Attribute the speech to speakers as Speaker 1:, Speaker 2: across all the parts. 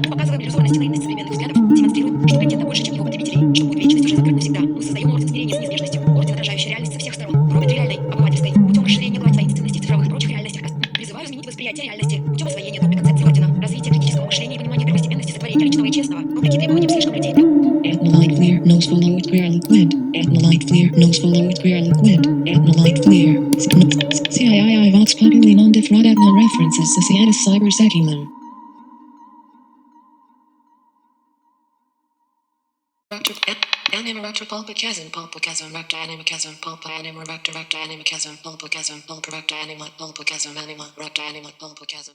Speaker 1: Показываем иллюзорность и наивность современных взглядов, демонстрируем, что контента больше, чем его потребителей, что путь в вечность уже закрыт навсегда. Мы создаем орден смирения с неизбежностью, орден, отражающий реальность со всех сторон, робит реальной, обывательской, путем расширения гладь таинственности цифровых и прочих реальностях. Призываю изменить восприятие реальности, путем освоения новой концепции ордена, развития критического мышления и понимания первостепенности сотворения личного и честного, вопреки требованиям слишком людей.
Speaker 2: Ethnolite clear, nose followed clear liquid. Ethnolite clear, nose followed clear liquid. Ethnolite clear. CII vox populi non defraud ethnol references societas cyber seculum. Animaractor pulpicasm pulpicasm recta animacasm pulpa animaractor recta animacasm pulpicasm pulpa recta anima pulpicasm anima recta anima pulpicasm.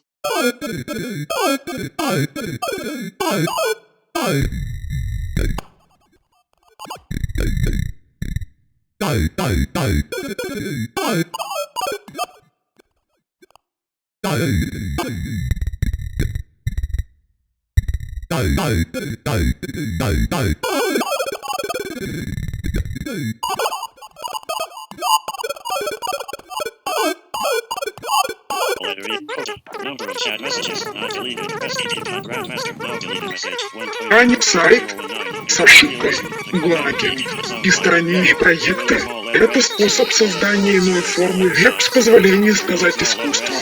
Speaker 3: Ранний сайт с ошибкой ГлоАгент и страничные проекты — это способ создания иной формы веб с позволения сказать искусства.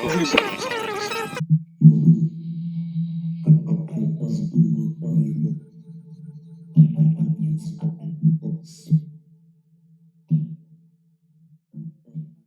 Speaker 3: Выбор.